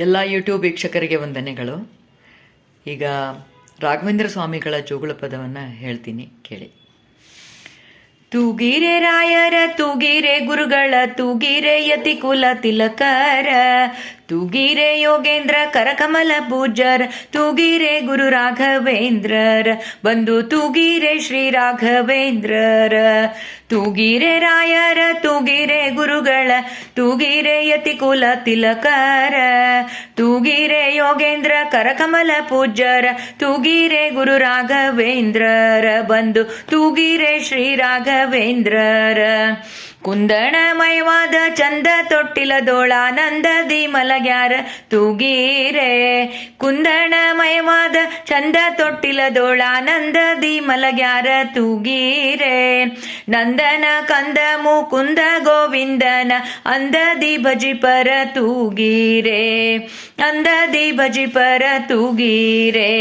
ಎಲ್ಲ ಯೂಟ್ಯೂಬ್ ವೀಕ್ಷಕರಿಗೆ ವಂದನೆಗಳು. ಈಗ ರಾಘವೇಂದ್ರ ಸ್ವಾಮಿಗಳ ಜೋಗುಳ ಪದವನ್ನು ಹೇಳ್ತೀನಿ, ಕೇಳಿ. ತೂಗಿರೆ ರಾಯರ ತೂಗಿರೆ ಗುರುಗಳ ತೂಗಿರೆ ಯತಿ ಕುಲ ತಿಲಕರ ತೂಗಿರೆ ಯೋಗೇಂದ್ರ ಕರಕಮಲ ಪೂಜರ ತೂಗಿರೆ ಗುರು ರಾಘವೇಂದ್ರರ ಬಂದು ತೂಗಿರೆ ಶ್ರೀ ರಾಘವೇಂದ್ರರ ತೂಗಿರೆ ರಾಯರ ತೂಗಿರೆ ಗುರುಗಳ ತೂಗಿರೆ ಯತಿ ಕುಲ ತಿಲಕರ ತೂಗಿರೆ ಯೋಗೇಂದ್ರ ಕರಕಮಲ ಪೂಜರ ತೂಗಿರೆ ಗುರು ರಾಘವೇಂದ್ರರ ಬಂದು ತೂಗಿರೆ ಶ್ರೀ ರಾಘವೇಂದ್ರರ ಕುಂದಣಮಯವಾದ ಚಂದ ತೊಟ್ಟಿಲದೋಳಾನಂದದಿ ಮಲಗ್ಯಾರ ತೂಗೀರೆ ಕುಂದಣಮಯವಾದ ಚಂದ ತೊಟ್ಟಿಲದೋಳಾನಂದದಿ ಮಲಗ್ಯಾರ ತೂಗೀರೆ ನಂದನ ಕಂದ ಮುಕುಂದ ಗೋವಿಂದನ ಅಂದದಿ ಭಜಿಪರ ತೂಗೀರೆ ಅಂದದಿ ಭಜಿಪರ ತೂಗೀರೆ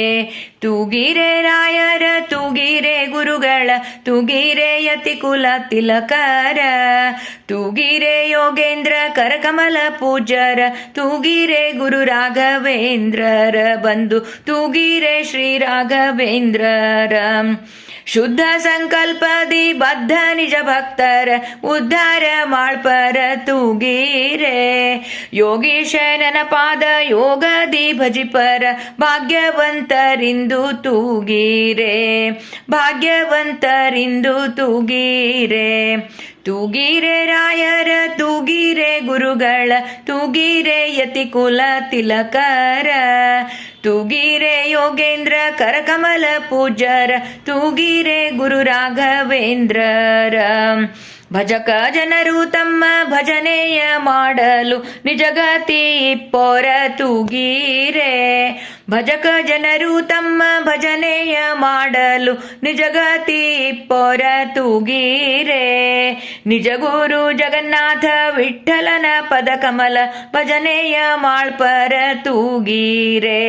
ತೂಗಿರೆ ರಾಯರ ತೂಗಿರೆ ಗುರುಗಳ ತೂಗಿರೆ ಯತಿ ಕುಲ ತಿಲಕರ ತೂಗಿರೆ ಯೋಗೇಂದ್ರ ಕರಕಮಲ ಪೂಜರ ತೂಗಿರೆ ಗುರು ರಾಘವೇಂದ್ರರ ಬಂದು ತೂಗಿರೆ ಶ್ರೀ ರಾಘವೇಂದ್ರರ ಶುದ್ಧ ಸಂಕಲ್ಪದಿ ಬದ್ಧ ನಿಜ ಭಕ್ತರ ಉದ್ಧಾರ ಮಾಳ್ಪರ ತೂಗಿರೆ ಯೋಗೀಶನ ಪಾದ ಯೋಗದಿ ಭಜಿಪರ ಭಾಗ್ಯವಂತರಿಂದು ತೂಗಿರೆ ಭಾಗ್ಯವಂತರಿಂದು ತೂಗಿರೆ ತೂಗಿರೆ ರಾಯರ ತೂಗಿರೆ ಗುರುಗಳ ತೂಗಿರೆ ಯತಿ ಕುಲ ತಿಲಕರ ತೂಗಿರೆ ಯೋಗೇಂದ್ರ ಕರಕಮಲ ಪೂಜರ ತೂಗಿರೆ ಗುರು ರಾಘವೇಂದ್ರರ ಭಜಕ ಜನರು ತಮ್ಮ ಭಜನೆಯ ಮಾಡಲು ನಿಜಗತಿ ಇಪ್ಪೋರ ತೂಗಿರೆ ಭಜಕ ಜನರು ತಮ್ಮ ಭಜನೆಯ ಮಾಡಲು ನಿಜಗತಿ ಇಪ್ಪೋರ ತೂಗಿರೆ ನಿಜ ಗುರು ಜಗನ್ನಾಥ ವಿಠ್ಠಲನ ಪದ ಕಮಲ ಭಜನೆಯ ಮಾಳ್ಪರ ತೂಗಿರೆ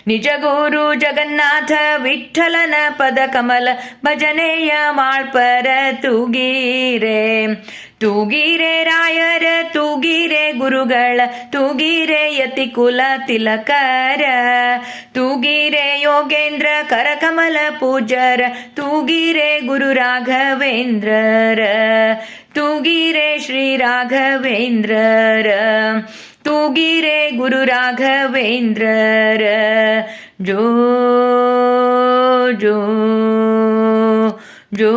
ನಿಜ ಗುರು ಜಗನ್ನಾಥ ವಿಠ್ಠಲನ ಪದ ಕಮಲ ಭಜನೆಯ ಮಾಳ್ಪರ ತೂಗಿರೆ ತೂಗಿರೆ ರಾಯರ ತೂಗಿರೆ ಗುರುಗಳ ತೂಗಿರೆ ಯತಿ ಕುಲ ತಿಲಕರ ತೂಗಿರೆ ಯೋಗೇಂದ್ರ ಕರಕಮಲ ಪೂಜರ ತೂಗಿರೆ ಗುರು ರಾಘವೇಂದ್ರರ ತೂಗಿರೆ ಶ್ರೀ ರಾಘವೇಂದ್ರರ ತೂಗಿರೆ ಗುರು ರಾಘವೇಂದ್ರರ ಜೋ ಜೋ ಜೋ